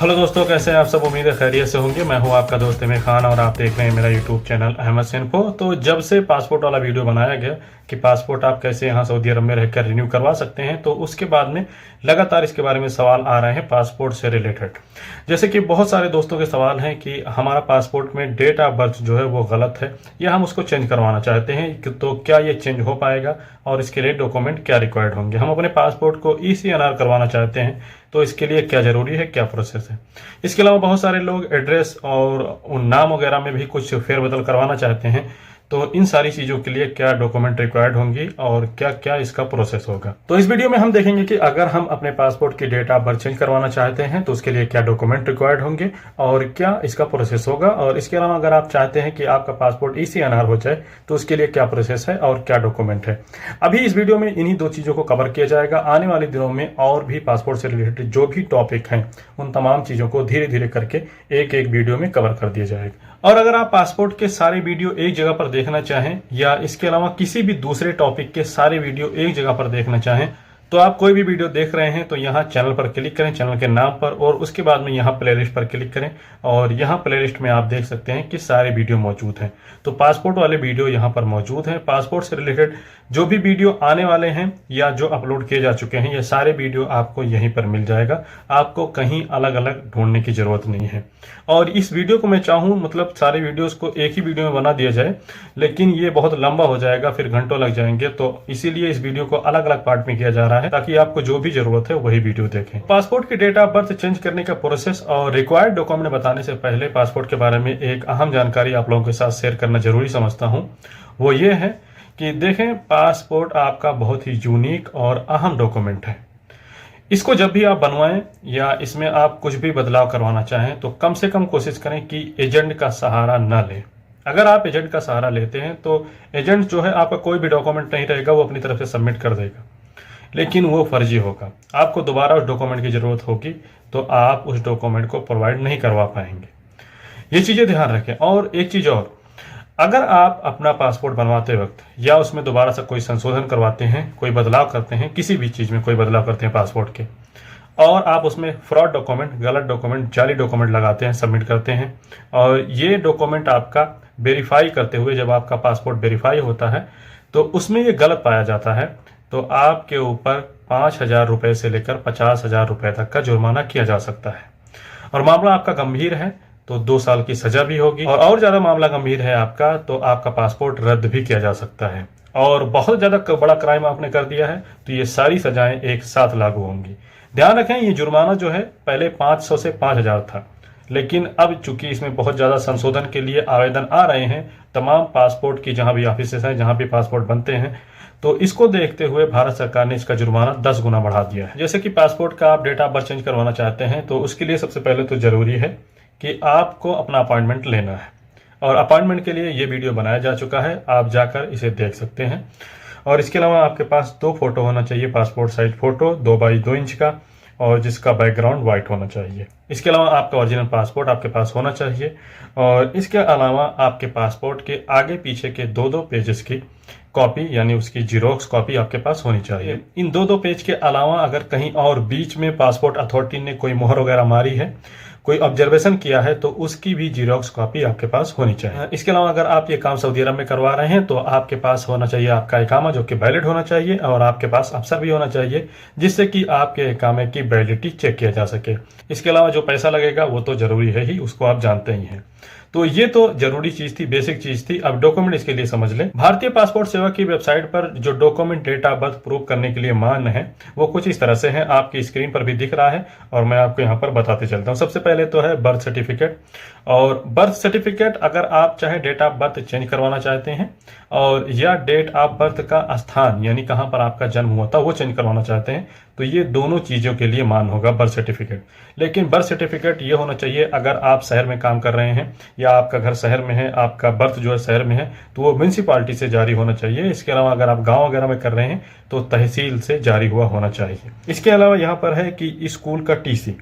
Hello दोस्तों, कैसे हैं आप सब। उम्मीद है खैरियत से होंगे। मैं हूं आपका दोस्त इमरान खान और आप देख रहे हैं मेरा यूट्यूब चैनल अहमद इन्फो। तो जब से पासपोर्ट वाला वीडियो बनाया गया कि पासपोर्ट आप कैसे यहां सऊदी अरब में रहकर रिन्यू करवा सकते हैं, तो उसके बाद में लगातार इसके बारे में सवाल आ रहे हैं पासपोर्ट से रिलेटेड। जैसे कि बहुत सारे दोस्तों के सवाल हैं कि हमारा पासपोर्ट में डेट ऑफ बर्थ जो है वो गलत है या हम उसको चेंज करवाना चाहते हैं, तो क्या ये चेंज हो पाएगा और इसके लिए डॉक्यूमेंट क्या रिक्वायर्ड होंगे। हम अपने पासपोर्ट को ECNR करवाना चाहते हैं, तो इसके लिए क्या जरूरी है, क्या प्रोसेस है। इसके अलावा बहुत सारे लोग एड्रेस और उन नाम वगैरह में भी कुछ फेरबदल करवाना चाहते हैं, तो इन सारी चीजों के लिए क्या डॉक्यूमेंट रिक्वायर्ड होंगी और क्या क्या इसका प्रोसेस होगा। तो इस वीडियो में हम देखेंगे कि अगर हम अपने पासपोर्ट की डेट ऑफ बर्थ चेंज करवाना चाहते हैं तो उसके लिए क्या डॉक्यूमेंट रिक्वायर्ड होंगे और क्या इसका प्रोसेस होगा। और इसके अलावा अगर आप चाहते हैं कि आपका पासपोर्ट ECNR हो जाए तो उसके लिए क्या प्रोसेस है और क्या डॉक्यूमेंट है। अभी इस वीडियो में इन्हीं दो चीजों को कवर किया जाएगा। आने वाले दिनों में और भी पासपोर्ट से रिलेटेड जो भी टॉपिक हैं उन तमाम चीजों को धीरे धीरे करके एक एक वीडियो में कवर कर दिया जाएगा। और अगर आप पासपोर्ट के सारे वीडियो एक जगह पर देखना चाहें या इसके अलावा किसी भी दूसरे टॉपिक के सारे वीडियो एक जगह पर देखना चाहें, तो आप कोई भी वीडियो देख रहे हैं तो यहाँ चैनल पर क्लिक करें, चैनल के नाम पर, और उसके बाद में यहाँ प्लेलिस्ट पर क्लिक करें और यहाँ प्लेलिस्ट में आप देख सकते हैं कि सारे वीडियो मौजूद हैं। तो पासपोर्ट वाले वीडियो यहाँ पर मौजूद हैं। पासपोर्ट से रिलेटेड जो भी वीडियो आने वाले हैं या जो अपलोड किए जा चुके हैं, ये सारे वीडियो आपको यहीं पर मिल जाएगा। आपको कहीं अलग अलग ढूंढने की जरूरत नहीं है। और इस वीडियो को मैं चाहूँ मतलब सारे वीडियोस को एक ही वीडियो में बना दिया जाए, लेकिन ये बहुत लंबा हो जाएगा, फिर घंटों लग जाएंगे। तो इसीलिए इस वीडियो को अलग अलग पार्ट में किया जा रहा है ताकि आपको जो भी जरूरत है वही वीडियो देखें। पासपोर्ट की डेट ऑफ बर्थ चेंज करने का प्रोसेस और रिक्वायर्ड डॉक्यूमेंट बताने से पहले पासपोर्ट के बारे में एक अहम जानकारी आप लोगों के साथ शेयर करना जरूरी समझता हूँ। वो ये है कि देखें, पासपोर्ट आपका बहुत ही यूनिक और अहम डॉक्यूमेंट है। इसको जब भी आप बनवाएं या इसमें आप कुछ भी बदलाव करवाना चाहें तो कम से कम कोशिश करें कि एजेंट का सहारा न लें। अगर आप एजेंट का सहारा लेते हैं तो एजेंट जो है आपका कोई भी डॉक्यूमेंट नहीं रहेगा, वो अपनी तरफ से सबमिट कर देगा, लेकिन वो फर्जी होगा। आपको दोबारा उस डॉक्यूमेंट की जरूरत होगी तो आप उस डॉक्यूमेंट को प्रोवाइड नहीं करवा पाएंगे। ये चीजें ध्यान रखें। और एक चीज और, अगर आप अपना पासपोर्ट बनवाते वक्त या उसमें दोबारा से कोई संशोधन करवाते हैं, कोई बदलाव करते हैं, किसी भी चीज में कोई बदलाव करते हैं पासपोर्ट के, और आप उसमें फ्रॉड डॉक्यूमेंट, गलत डॉक्यूमेंट, जाली डॉक्यूमेंट लगाते हैं, सबमिट करते हैं, और ये डॉक्यूमेंट आपका वेरीफाई करते हुए जब आपका पासपोर्ट वेरीफाई होता है तो उसमें ये गलत पाया जाता है, तो आपके ऊपर 5,000 रुपए से लेकर 50,000 रुपए तक का जुर्माना किया जा सकता है। और मामला आपका गंभीर है तो 2 साल की सजा भी होगी, और ज्यादा मामला गंभीर है आपका तो आपका पासपोर्ट रद्द भी किया जा सकता है। और बहुत ज्यादा बड़ा क्राइम आपने कर दिया है तो ये सारी सजाएं एक साथ लागू होंगी। ध्यान रखें, ये जुर्माना जो है पहले 500 से 5,000 था, लेकिन अब चूंकि इसमें बहुत ज्यादा संशोधन के लिए आवेदन आ रहे हैं तमाम पासपोर्ट की जहां भी ऑफिसेस हैं, जहां भी पासपोर्ट बनते हैं, तो इसको देखते हुए भारत सरकार ने इसका जुर्माना 10 गुना बढ़ा दिया है। जैसे कि पासपोर्ट का आप डेट ऑफ बर्थ चेंज करवाना चाहते हैं तो उसके लिए सबसे पहले तो जरूरी है कि आपको अपना अपॉइंटमेंट लेना है, और अपॉइंटमेंट के लिए ये वीडियो बनाया जा चुका है, आप जाकर इसे देख सकते हैं। और इसके अलावा आपके पास 2 फोटो होना चाहिए, passport size photo 2x2 inch का, और जिसका बैकग्राउंड व्हाइट होना चाहिए। इसके अलावा आपका ओरिजिनल पासपोर्ट आपके पास होना चाहिए, और इसके अलावा आपके पासपोर्ट के आगे पीछे के 2-2 पेजेस की कॉपी यानी उसकी जीरोक्स कॉपी आपके पास होनी चाहिए। इन 2-2 पेज के अलावा अगर कहीं और बीच में पासपोर्ट अथॉरिटी ने कोई मोहर वगैरह मारी है, कोई ऑब्जर्वेशन किया है, तो उसकी भी जीरोक्स कॉपी आपके पास होनी चाहिए। इसके अलावा अगर आप ये काम सऊदी अरब में करवा रहे हैं तो आपके पास होना चाहिए आपका इकामा जो कि वैलिड होना चाहिए, और आपके पास अफसर भी होना चाहिए जिससे कि आपके इकामे की वैलिडिटी चेक किया जा सके। इसके अलावा जो पैसा लगेगा वो तो जरूरी है ही, उसको आप जानते ही हैं। तो ये तो जरूरी चीज थी, बेसिक चीज थी। अब डॉक्यूमेंट इसके लिए समझ लें। भारतीय पासपोर्ट सेवा की वेबसाइट पर जो document date of birth prove करने के लिए मान्य है वो कुछ इस तरह से है, आपकी स्क्रीन पर भी दिख रहा है और मैं आपको यहाँ पर बताते चलता हूँ। सबसे पहले तो है बर्थ सर्टिफिकेट, और बर्थ सर्टिफिकेट अगर आप चाहे डेट ऑफ बर्थ चेंज करवाना चाहते हैं और या डेट ऑफ बर्थ का स्थान यानी कहाँ पर आपका जन्म हुआ था वो चेंज करवाना चाहते हैं, तो ये दोनों चीजों के लिए मान होगा बर्थ सर्टिफिकेट। लेकिन बर्थ सर्टिफिकेट ये होना चाहिए अगर आप शहर में काम कर रहे हैं या आपका घर शहर में है, आपका बर्थ जो है शहर में है, तो वो म्यूनिसिपालिटी से जारी होना चाहिए। इसके अलावा अगर आप गांव वगैरह में कर रहे हैं तो तहसील से जारी हुआ होना चाहिए। इसके अलावा यहाँ पर है कि स्कूल का TC,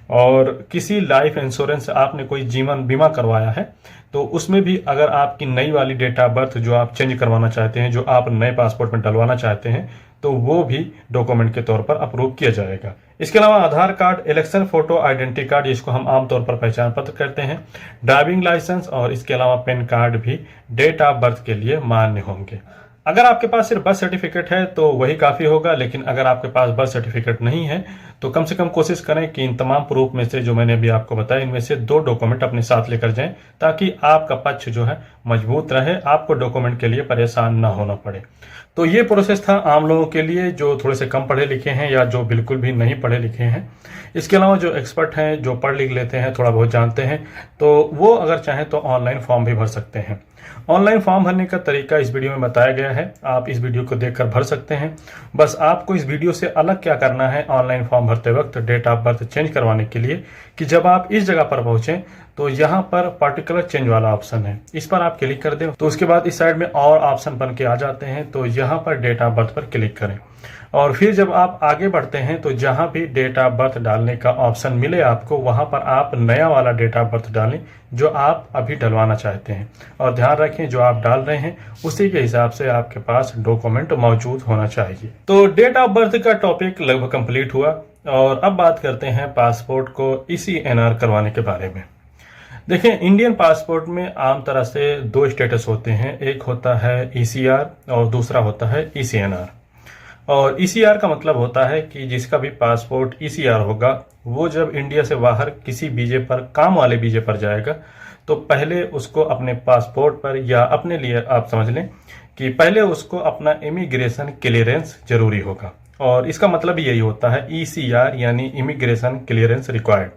और किसी लाइफ इंश्योरेंस आपने कोई जीवन बीमा करवाया है तो उसमें भी अगर आपकी नई वाली डेट ऑफ बर्थ जो आप चेंज करवाना चाहते हैं, जो आप नए पासपोर्ट में डलवाना चाहते हैं, तो वो भी डॉक्यूमेंट के तौर पर अप्रूव किया जाएगा। इसके अलावा Aadhaar card, election photo, identity card, जिसको हम आमतौर पर पहचान पत्र कहते हैं, ड्राइविंग लाइसेंस और इसके अलावा पैन कार्ड भी डेट ऑफ बर्थ के लिए मान्य होंगे। अगर आपके पास सिर्फ बर्थ सर्टिफिकेट है तो वही काफ़ी होगा, लेकिन अगर आपके पास बर्थ सर्टिफिकेट नहीं है तो कम से कम कोशिश करें कि इन तमाम प्रूफ में से जो मैंने अभी आपको बताया, इनमें से 2 डॉक्यूमेंट अपने साथ लेकर जाएं, ताकि आपका पक्ष जो है मजबूत रहे, आपको डॉक्यूमेंट के लिए परेशान ना होना पड़े। तो ये प्रोसेस था आम लोगों के लिए जो थोड़े से कम पढ़े लिखे हैं या जो बिल्कुल भी नहीं पढ़े लिखे हैं। इसके अलावा जो एक्सपर्ट हैं, जो पढ़ लिख लेते हैं, थोड़ा बहुत जानते हैं, तो वो अगर चाहें तो ऑनलाइन फॉर्म भी भर सकते हैं। ऑनलाइन फॉर्म भरने का तरीका इस वीडियो में बताया गया है, आप इस वीडियो को देखकर भर सकते हैं। बस आपको इस वीडियो से अलग क्या करना है ऑनलाइन फॉर्म भरते वक्त डेट ऑफ बर्थ चेंज करवाने के लिए, कि जब आप इस जगह पर पहुंचें तो यहाँ पर पार्टिकुलर चेंज वाला ऑप्शन है, इस पर आप क्लिक कर दें। तो उसके बाद इस साइड में और ऑप्शन बन के आ जाते हैं, तो यहाँ पर डेट ऑफ बर्थ पर क्लिक करें। और फिर जब आप आगे बढ़ते हैं तो जहाँ भी डेट ऑफ बर्थ डालने का ऑप्शन मिले आपको, वहाँ पर आप नया वाला डेट ऑफ बर्थ डालें जो आप अभी डलवाना चाहते हैं। और ध्यान रखें जो आप डाल रहे हैं उसी के हिसाब से आपके पास डॉक्यूमेंट मौजूद होना चाहिए। तो डेट ऑफ बर्थ का टॉपिक लगभग कंप्लीट हुआ और अब बात करते हैं पासपोर्ट को ECNR करवाने के बारे में। देखिए, इंडियन पासपोर्ट में आम तरह से 2 स्टेटस होते हैं, एक होता है ECR और दूसरा होता है ECNR। और ECR का मतलब होता है कि जिसका भी पासपोर्ट ECR होगा वो जब इंडिया से बाहर किसी वीजे पर, काम वाले वीजे पर जाएगा, तो पहले उसको अपने पासपोर्ट पर, या अपने लिए आप समझ लें कि पहले उसको अपना इमिग्रेशन क्लियरेंस जरूरी होगा। और इसका मतलब यही होता है ECR यानी इमिग्रेशन क्लियरेंस रिक्वायर्ड।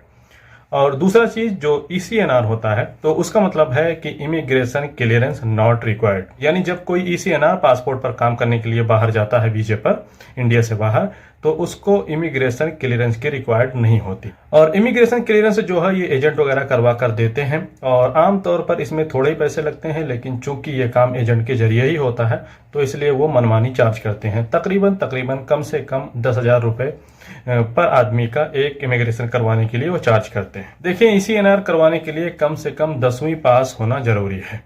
और दूसरा चीज जो ECNR होता है तो उसका मतलब है कि इमिग्रेशन क्लियरेंस नॉट रिक्वायर्ड, यानी जब कोई ECNR पासपोर्ट पर काम करने के लिए बाहर जाता है वीजे पर इंडिया से बाहर, तो उसको इमिग्रेशन क्लियरेंस की रिक्वायर्ड नहीं होती। और इमिग्रेशन क्लियरेंस जो है ये एजेंट वगैरह करवा कर देते हैं और आमतौर पर इसमें थोड़े ही पैसे लगते हैं, लेकिन चूंकि ये काम एजेंट के जरिए ही होता है तो इसलिए वो मनमानी चार्ज करते हैं। तकरीबन कम से कम 10,000 रुपये पर आदमी का एक इमिग्रेशन करवाने के लिए वो चार्ज करते हैं। देखिए, ECNR करवाने के लिए कम से कम 10वीं पास होना जरूरी है।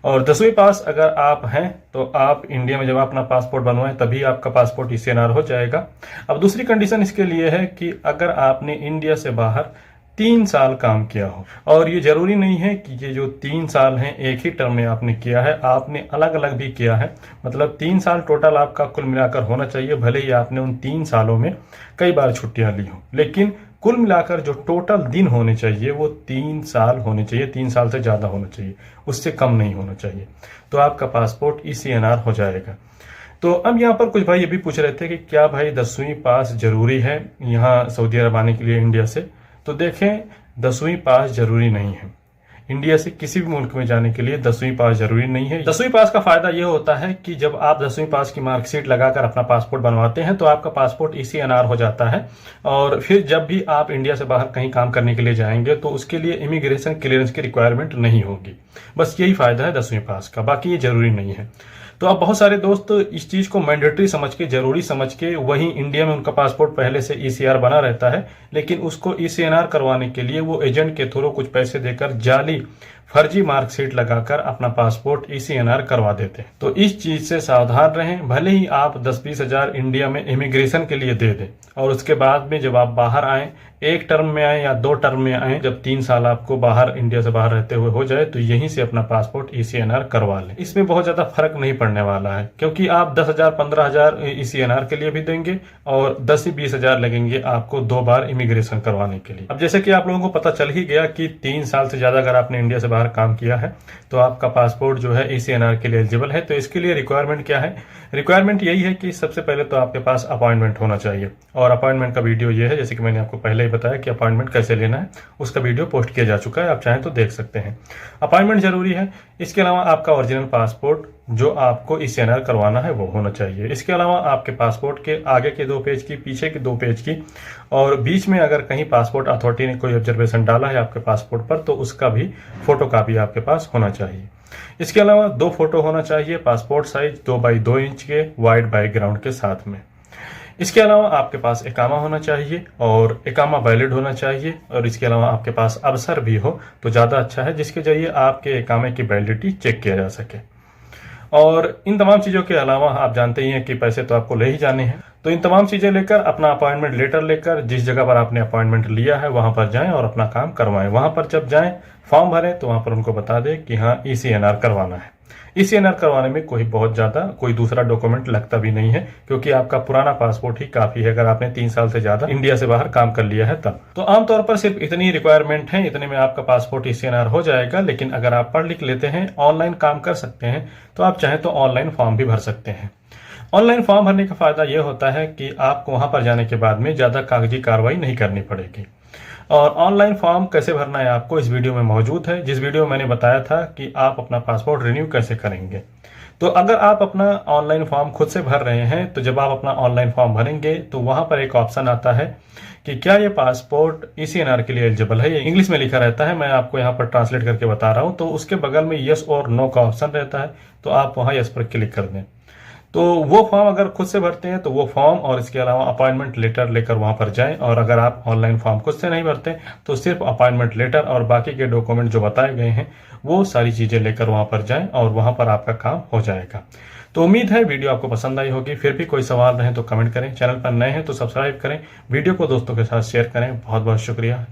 और 10वीं पास अगर आप हैं तो आप इंडिया में जब अपना पासपोर्ट बनवाएं तभी आपका पासपोर्ट ECNR हो जाएगा। अब दूसरी कंडीशन इसके लिए है कि अगर आपने इंडिया से बाहर 3 साल काम किया हो, और ये जरूरी नहीं है कि ये जो 3 साल हैं एक ही टर्म में आपने किया है, आपने अलग अलग भी किया है। मतलब 3 साल टोटल आपका कुल मिलाकर होना चाहिए, भले ही आपने उन 3 सालों में कई बार छुट्टियां ली हो, लेकिन कुल मिलाकर जो टोटल दिन होने चाहिए वो 3 साल होने चाहिए, 3 साल से ज्यादा होना चाहिए, उससे कम नहीं होना चाहिए। तो आपका पासपोर्ट ECNR हो जाएगा। तो अब यहाँ पर कुछ भाई ये भी पूछ रहे थे कि क्या भाई 10वीं पास जरूरी है यहाँ सऊदी अरब आने के लिए इंडिया से? तो देखें, 10वीं पास जरूरी नहीं है। इंडिया से किसी भी मुल्क में जाने के लिए 10वीं पास जरूरी नहीं है। 10वीं पास का फायदा यह होता है कि जब आप 10वीं पास की मार्कशीट लगाकर अपना पासपोर्ट बनवाते हैं तो आपका पासपोर्ट ECNR हो जाता है। और फिर जब भी आप इंडिया से बाहर कहीं काम करने के लिए जाएंगे तो उसके लिए इमिग्रेशन क्लियरेंस की रिक्वायरमेंट नहीं होगी। बस यही फायदा है 10वीं पास का, बाकी ये जरूरी नहीं है। तो अब बहुत सारे दोस्त इस चीज को मैंडेटरी समझ के, जरूरी समझ के, वहीं इंडिया में उनका पासपोर्ट पहले से ECR बना रहता है, लेकिन उसको ECNR करवाने के लिए वो एजेंट के थ्रू कुछ पैसे देकर जाली फर्जी मार्कशीट लगाकर अपना पासपोर्ट ECNR करवा देते हैं। तो इस चीज से सावधान रहें। भले ही आप 10-20 हजार इंडिया में इमिग्रेशन के लिए दे दें और उसके बाद में जब आप बाहर आए, एक टर्म में आए या 2 टर्म में आए, जब 3 साल आपको बाहर इंडिया से बाहर रहते हुए हो जाए तो यहीं से अपना पासपोर्ट ECNR करवा लें। इसमें बहुत ज्यादा फर्क नहीं पड़ने वाला है, क्योंकि आप 10,000 15,000 ECNR के लिए भी देंगे और 10 से 20 हजार लगेंगे आपको 2 बार इमिग्रेशन करवाने के लिए। अब जैसे कि आप लोगों को पता चल ही गया कि 3 साल से ज्यादा अगर आपने इंडिया से बाहर काम किया है तो आपका पासपोर्ट जो है ECNR के लिए एलिजिबल है। तो इसके लिए रिक्वायरमेंट क्या है? रिक्वायरमेंट यही है कि सबसे पहले तो आपके पास अपॉइंटमेंट होना चाहिए, और अपॉइंटमेंट का वीडियो ये है, जैसे कि मैंने आपको पहले ही बताया कि अपॉइंटमेंट कैसे लेना है, उसका वीडियो पोस्ट किया जा चुका है, आप चाहें तो देख सकते हैं। अपॉइंटमेंट जरूरी है। इसके अलावा आपका ओरिजिनल पासपोर्ट जो आपको ECNR करवाना है वो होना चाहिए। इसके अलावा आपके पासपोर्ट के आगे के 2 पेज की, पीछे के 2 पेज की, और बीच में अगर कहीं पासपोर्ट अथॉरिटी ने कोई ऑब्जर्वेशन डाला है आपके पासपोर्ट पर तो उसका भी फोटो कॉपी आपके पास होना चाहिए। इसके अलावा 2 फोटो होना चाहिए पासपोर्ट साइज 2x2 इंच के वाइट बैकग्राउंड के साथ में। इसके अलावा आपके पास इकामा होना चाहिए और इकामा वैलिड होना चाहिए, और इसके अलावा आपके पास अवसर भी हो तो ज़्यादा अच्छा है, जिसके जरिए आपके इकामे की वैलिडिटी चेक किया जा सके। और इन तमाम चीज़ों के अलावा आप जानते ही हैं कि पैसे तो आपको ले ही जाने हैं, तो इन तमाम चीज़ें लेकर अपना अपॉइंटमेंट लेटर लेकर जिस जगह पर आपने अपॉइंटमेंट लिया है वहाँ पर जाएं और अपना काम करवाएं। वहाँ पर जब जाएं, फॉर्म भरें तो वहाँ पर उनको बता दें कि हाँ ECNR करवाना है। ECNR करवाने में बहुत ज़्यादा कोई दूसरा डॉक्यूमेंट लगता भी नहीं है, क्योंकि आपका पुराना पासपोर्ट ही काफ़ी है अगर आपने 3 साल से ज़्यादा इंडिया से बाहर काम कर लिया है तब। तो आमतौर पर सिर्फ इतनी रिक्वायरमेंट है, इतने में आपका पासपोर्ट ECNR हो जाएगा। लेकिन अगर आप पढ़ लिख लेते हैं, ऑनलाइन काम कर सकते हैं, तो आप चाहें तो ऑनलाइन फॉर्म भी भर सकते हैं। ऑनलाइन फॉर्म भरने का फायदा यह होता है कि आपको वहां पर जाने के बाद में ज़्यादा कागजी कार्रवाई नहीं करनी पड़ेगी। और ऑनलाइन फॉर्म कैसे भरना है आपको इस वीडियो में मौजूद है, जिस वीडियो में मैंने बताया था कि आप अपना पासपोर्ट रिन्यू कैसे करेंगे। तो अगर आप अपना ऑनलाइन फॉर्म खुद से भर रहे हैं, तो जब आप अपना ऑनलाइन फॉर्म भरेंगे तो वहां पर एक ऑप्शन आता है कि क्या ये पासपोर्ट ECNR के लिए एलिजिबल है। ये इंग्लिश में लिखा रहता है, मैं आपको यहाँ पर ट्रांसलेट करके बता रहा हूँ। तो उसके बगल में यस और नो का ऑप्शन रहता है, तो आप वहाँ यस पर क्लिक कर दें। तो वो फॉर्म अगर खुद से भरते हैं तो वो फॉर्म और इसके अलावा अपॉइंटमेंट लेटर लेकर वहां पर जाएं। और अगर आप ऑनलाइन फॉर्म खुद से नहीं भरते तो सिर्फ अपॉइंटमेंट लेटर और बाकी के डॉक्यूमेंट जो बताए गए हैं वो सारी चीज़ें लेकर वहां पर जाएं और वहां पर आपका काम हो जाएगा। तो उम्मीद है वीडियो आपको पसंद आई होगी। फिर भी कोई सवाल रहे तो कमेंट करें, चैनल पर नए हैं तो सब्सक्राइब करें, वीडियो को दोस्तों के साथ शेयर करें। बहुत बहुत शुक्रिया।